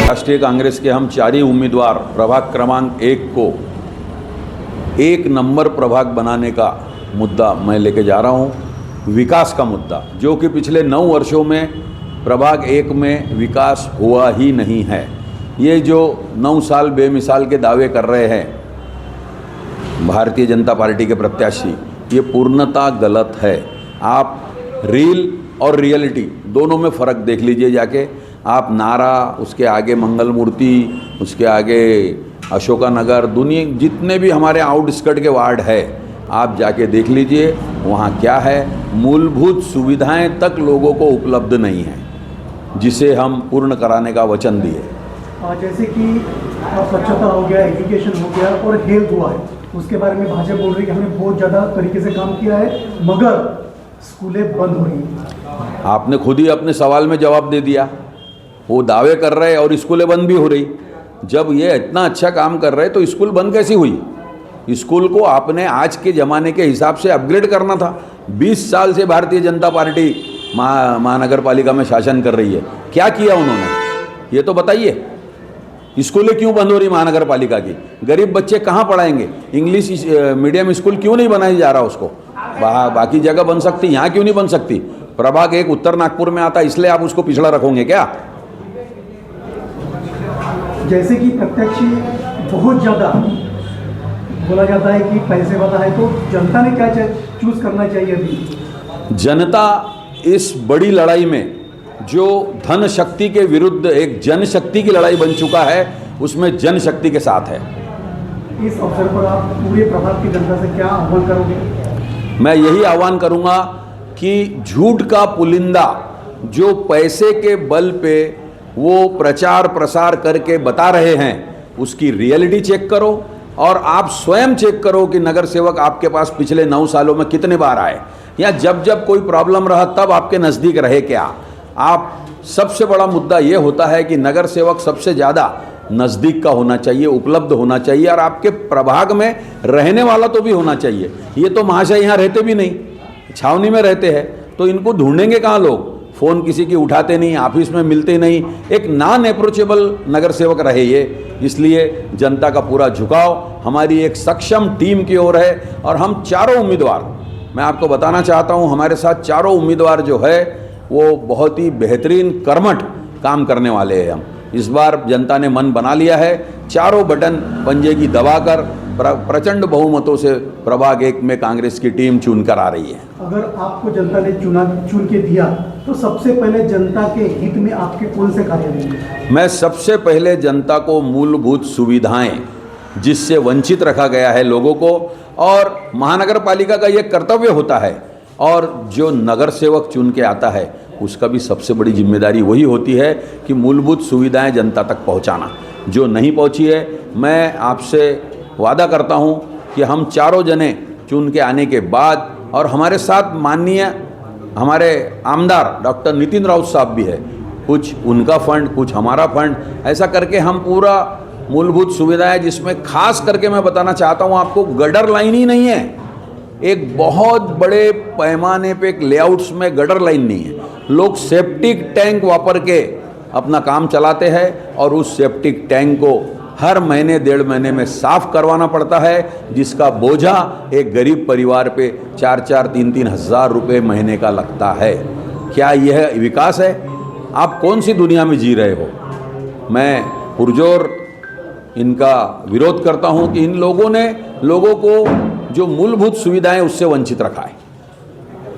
राष्ट्रीय कांग्रेस के हम 4 ही उम्मीदवार प्रभाग क्रमांक 1 को 1 नंबर प्रभाग बनाने का मुद्दा मैं लेके जा रहा हूँ। विकास का मुद्दा, जो कि पिछले 9 वर्षों में प्रभाग 1 में विकास हुआ ही नहीं है। ये जो 9 साल बेमिसाल के दावे कर रहे हैं भारतीय जनता पार्टी के प्रत्याशी, ये पूर्णतः गलत है। आप रील और रियलिटी दोनों में फ़र्क देख लीजिए जाके। आप नारा, उसके आगे मंगल मूर्ति, उसके आगे अशोका नगर, दुनिया जितने भी हमारे आउटस्कर्ट के वार्ड है, आप जाके देख लीजिए वहाँ क्या है। मूलभूत सुविधाएं तक लोगों को उपलब्ध नहीं है, जिसे हम पूर्ण कराने का वचन दिए। जैसे कि स्वच्छता हो गया, एजुकेशन हो गया और हेल्थ हुआ है, उसके बारे में भाजपा बोल रही है कि हमने बहुत ज़्यादा तरीके से काम किया है, मगर स्कूलें बंद हो रही हैं। आपने खुद ही अपने सवाल में जवाब दे दिया। वो दावे कर रहे हैं और स्कूलें बंद भी हो रही। जब ये इतना अच्छा काम कर रहे तो स्कूल बंद कैसी हुई? स्कूल को आपने आज के ज़माने के हिसाब से अपग्रेड करना था। 20 साल से भारतीय जनता पार्टी महानगर पालिका में शासन कर रही है, क्या किया उन्होंने ये तो बताइए। स्कूलें क्यों बंद हो रही महानगर पालिका की? गरीब बच्चे कहाँ पढ़ाएंगे? इंग्लिश मीडियम स्कूल क्यों नहीं बनाया जा रहा उसको? बाकी जगह बन सकती, यहाँ क्यों नहीं बन सकती? प्रभाग 1 उत्तर नागपुर में आता, इसलिए आप उसको पिछड़ा रखोगे क्या? जैसे कि प्रत्याशी बहुत ज़्यादा बोला जाता है कि पैसे वाला है, तो जनता ने क्या चूज करना चाहिए अभी? जनता इस बड़ी लड़ाई में, जो धन शक्ति के विरुद्ध एक जनशक्ति की लड़ाई बन चुका है, उसमें जनशक्ति के साथ है। इस अवसर पर आप पूरे प्रभाग की जनता से क्या आह्वान करोगे? मैं यही आह्वान करूंगा कि झूठ का पुलिंदा जो पैसे के बल पे वो प्रचार प्रसार करके बता रहे हैं, उसकी रियलिटी चेक करो और आप स्वयं चेक करो कि नगर सेवक आपके पास पिछले 9 सालों में कितने बार आए, या जब जब कोई प्रॉब्लम रहा तब आपके नज़दीक रहे क्या। आप सबसे बड़ा मुद्दा ये होता है कि नगर सेवक सबसे ज़्यादा नज़दीक का होना चाहिए, उपलब्ध होना चाहिए, और आपके प्रभाग में रहने वाला तो भी होना चाहिए। ये तो महाशय यहाँ रहते भी नहीं, छावनी में रहते हैं, तो इनको ढूंढेंगे कहाँ लोग? फ़ोन किसी की उठाते नहीं, ऑफिस में मिलते नहीं, एक नॉन अप्रोचेबल नगर सेवक रहे ये। इसलिए जनता का पूरा झुकाव हमारी एक सक्षम टीम की ओर है, और हम 4 उम्मीदवार, मैं आपको बताना चाहता हूँ, हमारे साथ 4 उम्मीदवार जो है वो बहुत ही बेहतरीन कर्मठ काम करने वाले हैं। हम इस बार जनता ने मन बना लिया है, 4 बटन पंजे की दबाकर प्रचंड बहुमतों से प्रभाग 1 में कांग्रेस की टीम चुन कर आ रही है। अगर आपको जनता ने चुन के दिया तो सबसे पहले जनता के हित में आपके कौन से कार्य होंगे? मैं सबसे पहले जनता को मूलभूत सुविधाएं जिससे वंचित रखा गया है लोगों को, और महानगर पालिका का ये कर्तव्य होता है, और जो नगर सेवक चुन के आता है उसका भी सबसे बड़ी जिम्मेदारी वही होती है कि मूलभूत सुविधाएं जनता तक पहुंचाना। जो नहीं पहुंची है, मैं आपसे वादा करता हूं कि हम 4 जने चुन के आने के बाद, और हमारे साथ माननीय हमारे आमदार डॉक्टर नितिन राउत साहब भी है, कुछ उनका फंड कुछ हमारा फंड, ऐसा करके हम पूरा मूलभूत सुविधाएं, जिसमें खास करके मैं बताना चाहता हूं आपको, गटर लाइन ही नहीं है। एक बहुत बड़े पैमाने पे एक लेआउट्स में गटर लाइन नहीं है। लोग सेप्टिक टैंक वापर के अपना काम चलाते हैं, और उस सेप्टिक टैंक को हर महीने 1.5 महीने में साफ करवाना पड़ता है, जिसका बोझा एक गरीब परिवार पे 4-4, 3-3 हज़ार रुपये महीने का लगता है। क्या यह विकास है? आप कौन सी दुनिया में जी रहे हो? मैं पुरजोर इनका विरोध करता हूं कि इन लोगों ने लोगों को जो मूलभूत सुविधाएं उससे वंचित रखा है।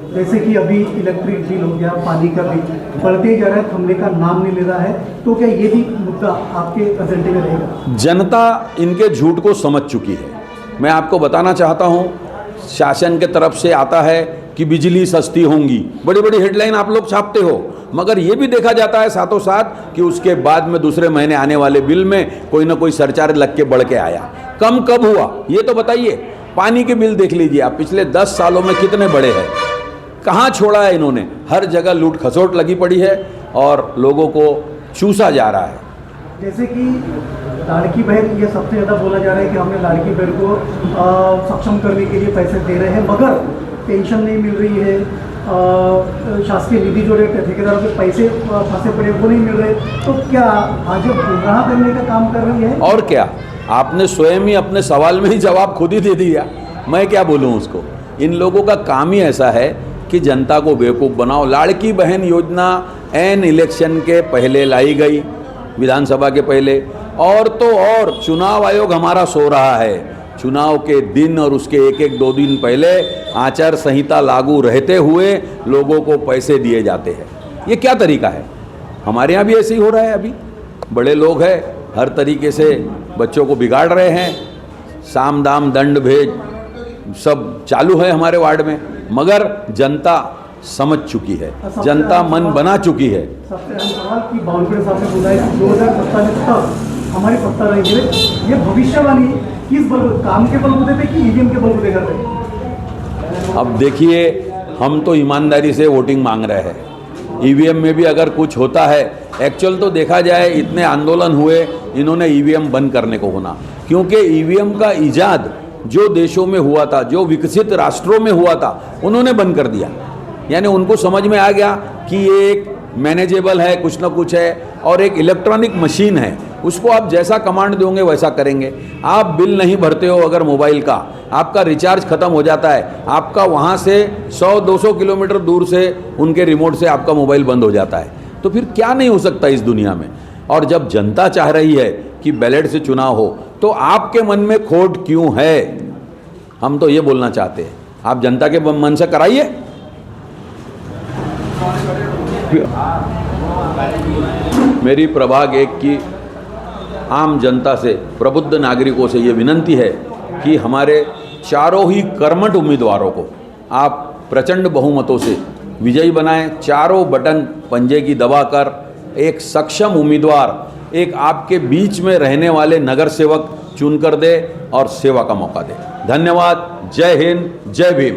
जैसे कि अभी इलेक्ट्रिक बिल हो गया, पानी का बिल बढ़ते जा रहा है, थमने का नाम नहीं ले रहा है, तो क्या ये भी मुद्दा आपके एजेंडे में रहेगा? जनता इनके झूठ को समझ चुकी है। मैं आपको बताना चाहता हूं, शासन के तरफ से आता है कि बिजली सस्ती होंगी, बड़ी बड़ी हेडलाइन आप लोग छापते हो, मगर ये भी देखा जाता है साथों साथ कि उसके बाद में दूसरे महीने आने वाले बिल में कोई ना कोई सरचार्ज लग के बढ़ के आया। कम कब हुआ ये तो बताइए। पानी के बिल देख लीजिए आप, पिछले 10 सालों में कितने बड़े हैं, कहाँ छोड़ा है इन्होंने? हर जगह लूट खसोट लगी पड़ी है और लोगों को चूसा जा रहा है। जैसे कि लाड़की बहन, ये सबसे ज़्यादा बोला जा रहा है कि हमने लाड़की बहन को सक्षम करने के लिए पैसे दे रहे हैं, मगर पेंशन नहीं मिल रही है, शासकीय निधि जो रहे ठेकेदारों के पैसे फंसे पड़े वो नहीं मिल रहे, तो क्या भाजपा गुमराह करने का काम कर रही है? और क्या, आपने स्वयं ही अपने सवाल में ही जवाब खुद ही दे दिया, मैं क्या बोलूं उसको। इन लोगों का काम ही ऐसा है कि जनता को बेवकूफ़ बनाओ। लाड़की बहन योजना एन इलेक्शन के पहले लाई गई, विधानसभा के पहले, और तो और चुनाव आयोग हमारा सो रहा है। चुनाव के दिन और उसके एक दो दिन पहले आचार संहिता लागू रहते हुए लोगों को पैसे दिए जाते हैं। ये क्या तरीका है? हमारे यहाँ भी ऐसे ही हो रहा है। अभी बड़े लोग हैं, हर तरीके से बच्चों को बिगाड़ रहे हैं, साम दाम दंड भेज सब चालू है हमारे वार्ड में, मगर जनता समझ चुकी है, जनता मन बना चुकी है। सबसे अहम सवाल कि बावनकुळे साहब ने बोला है कि 2047 तक हमारी सत्ता रहेगी, ये भविष्यवाणी किस बल, काम के बलबूते पे कि ईवीएम के बलबूते कर रहे हैं? अब देखिए, हम तो ईमानदारी से वोटिंग मांग रहे हैं। ईवीएम में भी अगर कुछ होता है, एक्चुअल तो देखा जाए इतने आंदोलन हुए, इन्होंने ईवीएम बंद करने को होना, क्योंकि ईवीएम का इजाद जो देशों में हुआ था, जो विकसित राष्ट्रों में हुआ था, उन्होंने बंद कर दिया। यानी उनको समझ में आ गया कि ये एक मैनेजेबल है, कुछ ना कुछ है, और एक इलेक्ट्रॉनिक मशीन है, उसको आप जैसा कमांड दोगे वैसा करेंगे। आप बिल नहीं भरते हो अगर मोबाइल का, आपका रिचार्ज खत्म हो जाता है, आपका वहाँ से 100-200 किलोमीटर दूर से उनके रिमोट से आपका मोबाइल बंद हो जाता है, तो फिर क्या नहीं हो सकता इस दुनिया में। और जब जनता चाह रही है कि बैलेट से चुनाव हो, तो आपके मन में खोट क्यों है? हम तो ये बोलना चाहते हैं, आप जनता के मन से कराइए। मेरी प्रभाग 1 की आम जनता से, प्रबुद्ध नागरिकों से ये विनंती है कि हमारे चारों ही कर्मठ उम्मीदवारों को आप प्रचंड बहुमतों से विजयी बनाएं। चारों बटन पंजे की दबाकर एक सक्षम उम्मीदवार, एक आपके बीच में रहने वाले नगर सेवक चुनकर दे और सेवा का मौका दे। धन्यवाद। जय हिंद, जय भीम।